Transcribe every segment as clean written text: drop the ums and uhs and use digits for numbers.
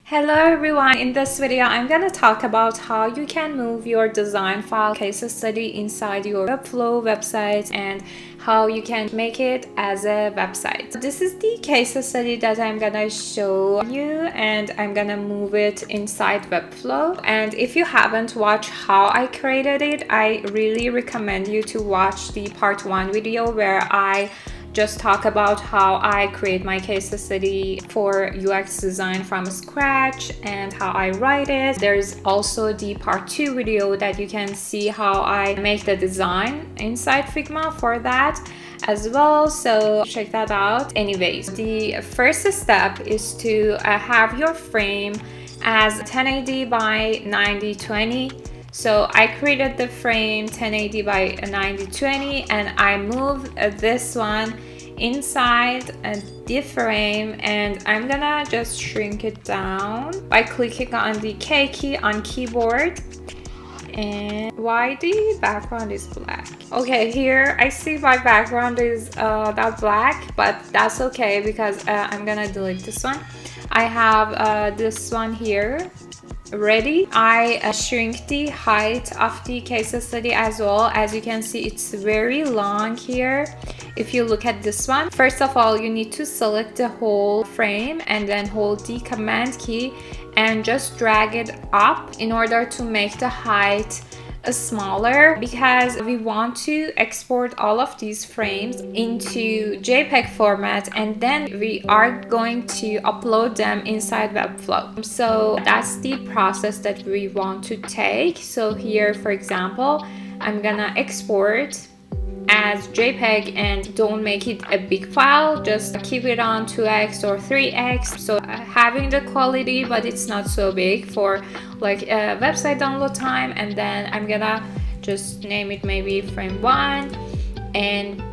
Hello everyone, in this video I'm going to talk about how you can move your design file case study inside your Webflow website and how you can make it as a website. This is the case study that I'm going to show you, and I'm going to move it inside Webflow. And if you haven't watched how I created it, I really recommend you to watch the part 1 video where I just talk about how I create my case study for UX design from scratch and how I write it. There's also the part 2 video that you can see how I make the design inside Figma for that as well, so check that out. Anyways, the first step is to have your frame as 1080 by 9020. So I created the frame 1080 by 9020 and I moved this one inside the frame, and I'm gonna just shrink it down by clicking on the K key on keyboard. And why the background is black? Okay, here I see my background is not black, but that's okay because I'm gonna delete this one. I have this one here ready. I shrink the height of the case study as well. As you can see, it's very long here. If you look at this one, first of all, you need to select the whole frame and then hold the command key and just drag it up in order to make the height smaller, because we want to export all of these frames into JPEG format and then we are going to upload them inside Webflow. So that's the process that we want to take. So here, for example, I'm gonna export as JPEG and don't make it a big file, just keep it on 2x or 3x, so having the quality but it's not so big for like a website download time. And then I'm gonna just name it maybe frame 1. And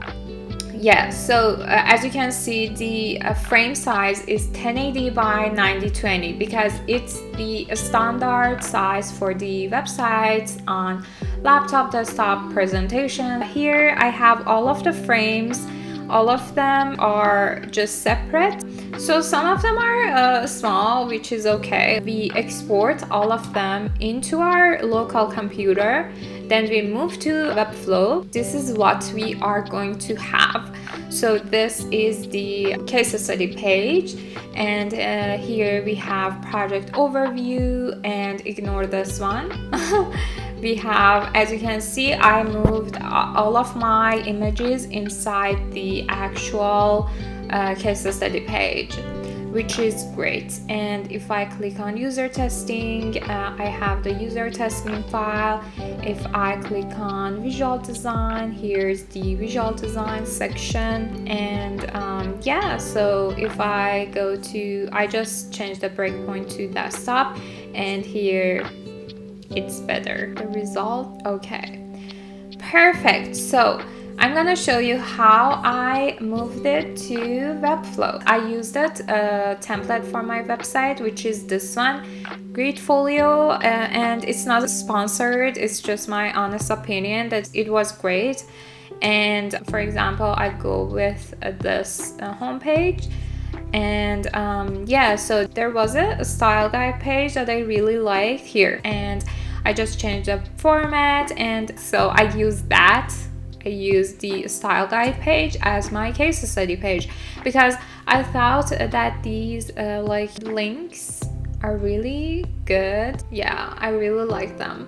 yeah, so as you can see, the frame size is 1080 by 9020 because it's the standard size for the websites on laptop, desktop, presentation. Here I have all of the frames. All of them are just separate. So some of them are small, which is okay. We export all of them into our local computer. Then we move to Webflow. This is what we are going to have. So this is the case study page. And here we have project overview, and ignore this one. We have, as you can see, I moved all of my images inside the actual case study page, which is great. And if I click on user testing, I have the user testing file. If I click on visual design, here's the visual design section. And yeah, so if I go to, I just changed the breakpoint to desktop, and here it's better, the result. Okay, perfect. So I'm gonna show you how I moved it to Webflow. I used that template for my website, which is this one, Gridfolio, and it's not sponsored, it's just my honest opinion that it was great. And for example, I go with this homepage. And yeah, so there was a style guide page that I really liked here, and I just changed the format, and so I used that. I used the style guide page as my case study page because I thought that these like links are really good. Yeah, I really like them.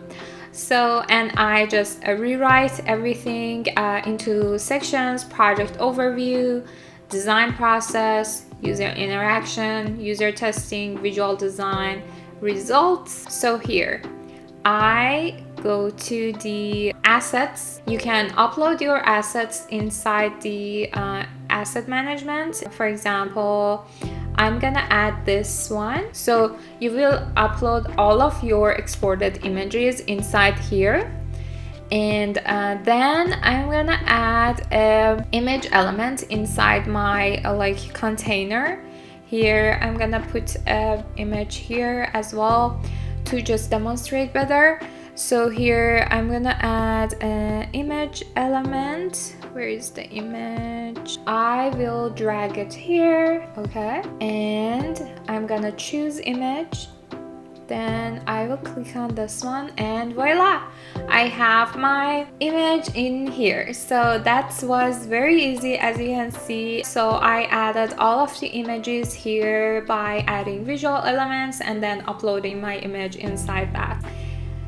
So, and I just rewrite everything into sections: project overview, design process, user interaction, user testing, visual design, results. So here I go to the assets. You can upload your assets inside the asset management. For example, I'm gonna add this one. So you will upload all of your exported images inside here. And then I'm gonna add an image element inside my like container. Here I'm gonna put an image here as well to just demonstrate better. So here I'm gonna add an image element. Where is the image? I will drag it here, okay? And I'm gonna choose image. Then I will click on this one and voila! I have my image in here. So that was very easy, as you can see. So I added all of the images here by adding visual elements and then uploading my image inside that.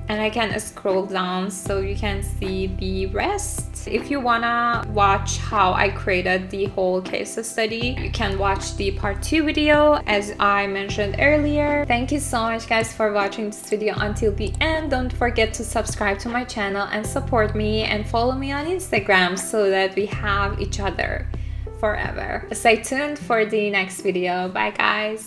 And I can scroll down so you can see the rest. If you wanna watch how I created the whole case study, you can watch the part 2 video as I mentioned earlier. Thank you so much guys for watching this video until the end. Don't forget to subscribe to my channel and support me and follow me on Instagram so that we have each other forever. Stay tuned for the next video. Bye guys.